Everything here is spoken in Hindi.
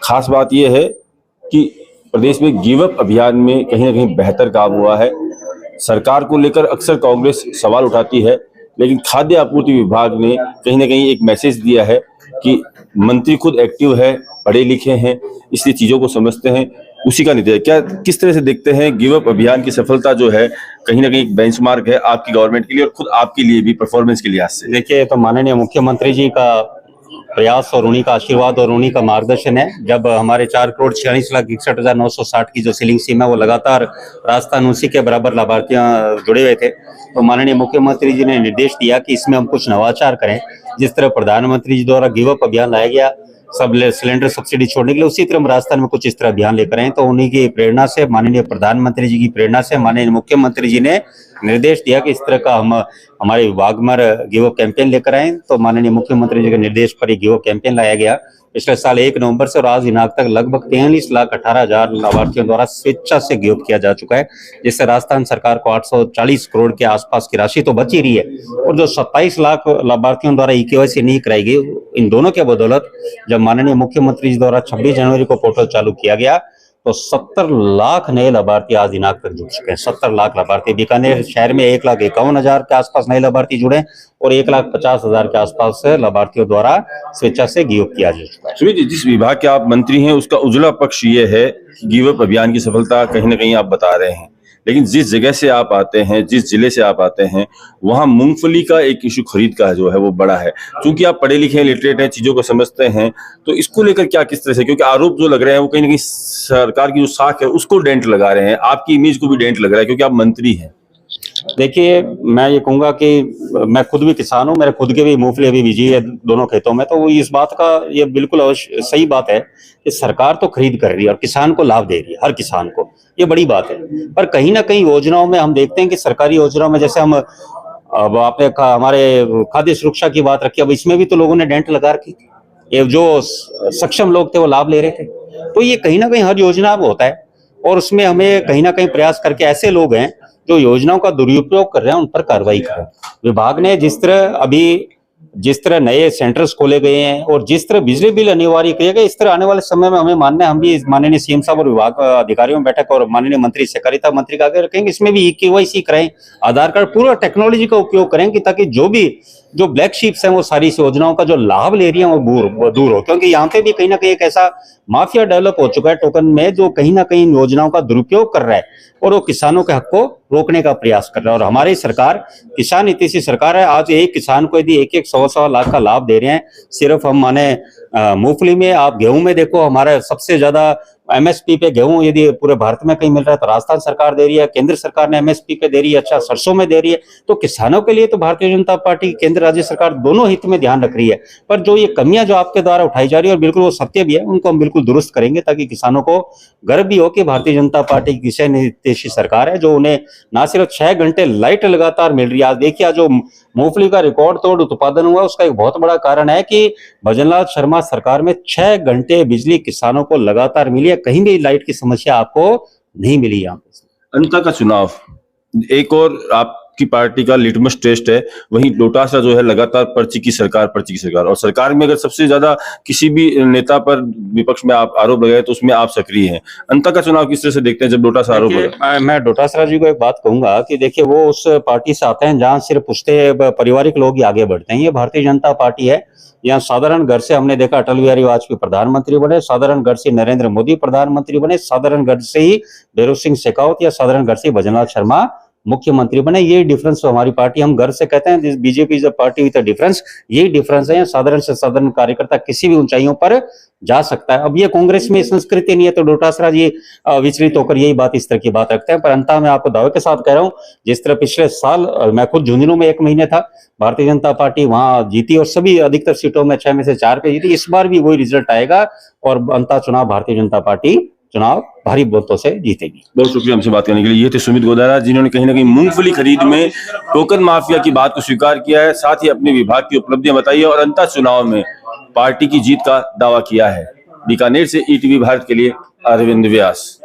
खास बात यह है कि प्रदेश में गिव अप अभियान में कहीं ना कहीं बेहतर काम हुआ है। सरकार को लेकर अक्सर कांग्रेस सवाल उठाती है, लेकिन खाद्य आपूर्ति विभाग ने कहीं ना कहीं एक मैसेज दिया है कि मंत्री खुद एक्टिव है, पढ़े लिखे हैं, इसलिए चीजों को समझते हैं, उसी का नतीजा। क्या किस तरह से देखते हैं गिव अप अभियान की सफलता जो है कहीं ना कहीं एक बेंचमार्क है आपकी गवर्नमेंट के लिए और खुद आपके लिए भी, परफॉर्मेंस के लिहाज से? देखिए, तो माननीय मुख्यमंत्री जी का प्रयास और उन्हीं का आशीर्वाद और उन्हीं का मार्गदर्शन है। जब हमारे 4,46,61,960 की जो सीलिंग सीमा है वो लगातार राजस्थान उसी के बराबर लाभार्थियां जुड़े हुए थे, तो माननीय मुख्यमंत्री जी ने निर्देश दिया कि इसमें हम कुछ नवाचार करें। जिस तरह प्रधानमंत्री जी द्वारा गिव अप अभियान लाया गया सब सिलेंडर सब्सिडी छोड़ने के लिए, उसी तरह हम राजस्थान में कुछ इस तरह अभियान लेकर आए। तो उन्हीं की प्रेरणा से, माननीय प्रधानमंत्री जी की प्रेरणा से माननीय मुख्यमंत्री जी ने निर्देश दिया कि इस तरह का हम हमारे विभाग में गिव अप कैंपेन लेकर आए। तो माननीय मुख्यमंत्री जी के निर्देश पर गिव अप कैंपेन लाया गया। पिछले साल 1 नवंबर से और आज दिनांक तक लगभग 43,18,000 लाभार्थियों द्वारा स्वेच्छा से गिव अप किया जा चुका है, जिससे राजस्थान सरकार को 840 करोड़ के आसपास की राशि तो बच ही रही है। और जो 27 लाख लाभार्थियों द्वारा ई-केवाईसी नहीं कराई गई, इन दोनों के बदौलत जब माननीय मुख्यमंत्री जी द्वारा 26 जनवरी को पोर्टल चालू किया गया तो 70 लाख नए लाभार्थी आज दिनांक तक जुड़ चुके हैं। 70 लाख लाभार्थी। बीकानेर शहर में 1,51,000 के आसपास नए लाभार्थी जुड़े और 1,50,000 के आसपास लाभार्थियों द्वारा स्वेच्छा से गिव अप किया जा चुका है। सुमित जी, जिस विभाग के आप मंत्री हैं उसका उजला पक्ष ये है कि गिव अप अभियान की सफलता कहीं ना कहीं आप बता रहे हैं, लेकिन जिस जगह से आप आते हैं, जिस जिले से आप आते हैं, वहां मूंगफली का एक इशू खरीद का जो है वो बड़ा है। क्योंकि आप पढ़े लिखे हैं, लिटरेट हैं, चीजों को समझते हैं, तो इसको लेकर क्या किस तरह से, क्योंकि आरोप जो लग रहे हैं वो कहीं ना कहीं सरकार की जो साख है उसको डेंट लगा रहे हैं, आपकी इमेज को भी डेंट लग रहा है क्योंकि आप मंत्री हैं। देखिए, मैं ये कहूंगा कि मैं खुद भी किसान हूं, मेरे खुद के भी मूंगफली अभी बीजी है दोनों खेतों में, तो इस बात का ये बिल्कुल अवश्य सही बात है कि सरकार तो खरीद कर रही है और किसान को लाभ दे रही है, हर किसान को, ये बड़ी बात है। पर कहीं ना कहीं योजनाओं में हम देखते हैं कि सरकारी योजनाओं में, जैसे हम अब आपने हमारे खाद्य सुरक्षा की बात रखी, अब इसमें भी तो लोगों ने डेंट लगा रखी थी। ये जो सक्षम लोग थे वो लाभ ले रहे थे, तो ये कहीं ना कहीं हर योजना में होता है और उसमें हमें कहीं ना कहीं प्रयास करके ऐसे लोग हैं जो योजनाओं का दुरुपयोग कर रहे हैं उन पर कार्रवाई करें। विभाग ने जिस तरह नए सेंटर्स खोले गए हैं और जिस तरह बिजली बिल अनिवार्य किए गए, इस तरह आने वाले समय में हमें मानना है, हम भी माननीय सीएम साहब और विभाग अधिकारियों में बैठक और माननीय मंत्री सहकारिता मंत्री का आगे रखेंगे, इसमें भी ई-केवाईसी कराएं, आधार कार्ड, पूरा टेक्नोलॉजी का उपयोग करें कि ताकि जो ब्लैक शीप्स हैं वो सारी इस योजनाओं का जो लाभ ले रही हैं वो दूर हो। क्योंकि यहाँ पे भी कहीं ना कहीं एक ऐसा माफिया डेवलप हो चुका है टोकन में, जो कहीं ना कहीं योजनाओं का दुरुपयोग कर रहा है और वो किसानों के हक को रोकने का प्रयास कर रहा है। और हमारी सरकार किसान हितैषी सी सरकार है। आज एक किसान को यदि 1-1, 100-100 लाख का लाभ दे रहे हैं, सिर्फ हम माने मूंगफली में, आप गेहूं में देखो, हमारा सबसे ज्यादा एमएसपी पे गेहूं यदि पूरे भारत में कहीं मिल रहा है तो राजस्थान सरकार दे रही है, केंद्र सरकार ने एमएसपी पे दे रही है, अच्छा सरसों में दे रही है। तो किसानों के लिए तो भारतीय जनता पार्टी, केंद्र राज्य सरकार दोनों हित में ध्यान रख रही है। पर जो ये कमियां जो आपके द्वारा उठाई जा रही है और बिल्कुल वो सत्य भी है, उनको हम बिल्कुल दुरुस्त करेंगे ताकि किसानों को गर्व भी हो कि भारतीय जनता पार्टी की किसान हितैषी सरकार है, जो उन्हें ना सिर्फ 6 घंटे लाइट लगातार मिल रही है। आज देखिए, जो मूंगफली का रिकॉर्ड तोड़ उत्पादन हुआ उसका एक बहुत बड़ा कारण है कि भजनलाल शर्मा सरकार में 6 घंटे बिजली किसानों को लगातार मिली है। कहीं भी लाइट की समस्या आपको नहीं मिली यहाँ पे। अंत का चुनाव एक और आपकी पार्टी का लिटमस टेस्ट है, वहीं डोटासरा जो है लगातार पर्ची की सरकार और सरकार में अगर सबसे ज्यादा किसी भी नेता पर विपक्ष में आप आरोप लगाए तो उसमें आप सक्रिय हैं। अंत का चुनाव किस तरह से देखते हैं जब डोटासरा आरोप? मैं डोटासरा जी को एक बात कहूंगा कि देखिए, वो उस पार्टी से आते हैं जहां सिर्फ उसके पारिवारिक लोग ही आगे बढ़ते हैं। ये भारतीय जनता पार्टी है, यहाँ साधारण घर से हमने देखा अटल बिहारी वाजपेयी प्रधानमंत्री बने, साधारण घर से नरेंद्र मोदी प्रधानमंत्री बने, साधारण घर से ही भैरों सिंह शेखावत या साधारण घर से भजनलाल शर्मा मुख्यमंत्री बने। ये डिफरेंस तो हमारी पार्टी, हम घर से कहते हैं BJP is a party with a difference, यही डिफरेंस है। साधारण से साधारण कार्यकर्ता किसी भी ऊंचाइयों पर जा सकता है। अब ये कांग्रेस में संस्कृति नहीं है तो डोटासरा जी विचलित होकर यही बात, इस तरह की बात रखते हैं। पर अंततः मैं आपको दावे के साथ कह रहा हूं, जिस तरह पिछले साल मैं खुद झुंझुनू में 1 महीने था, भारतीय जनता पार्टी वहां जीती और सभी अधिकतर सीटों में 6 में से 4 पे जीती। इस बार भी वही रिजल्ट आएगा और अंततः चुनाव भारतीय जनता पार्टी चुनाव भारी बहुमतों से जीतेगी। बहुत शुक्रिया हमसे बात करने के लिए। ये थे सुमित गोदारा, जिन्होंने कहीं ना कहीं मूंगफली खरीद में टोकन माफिया की बात को स्वीकार किया है, साथ ही अपने विभाग की उपलब्धियां बताई है और अंततः चुनाव में पार्टी की जीत का दावा किया है। बीकानेर से ईटीवी भारत के लिए अरविंद व्यास।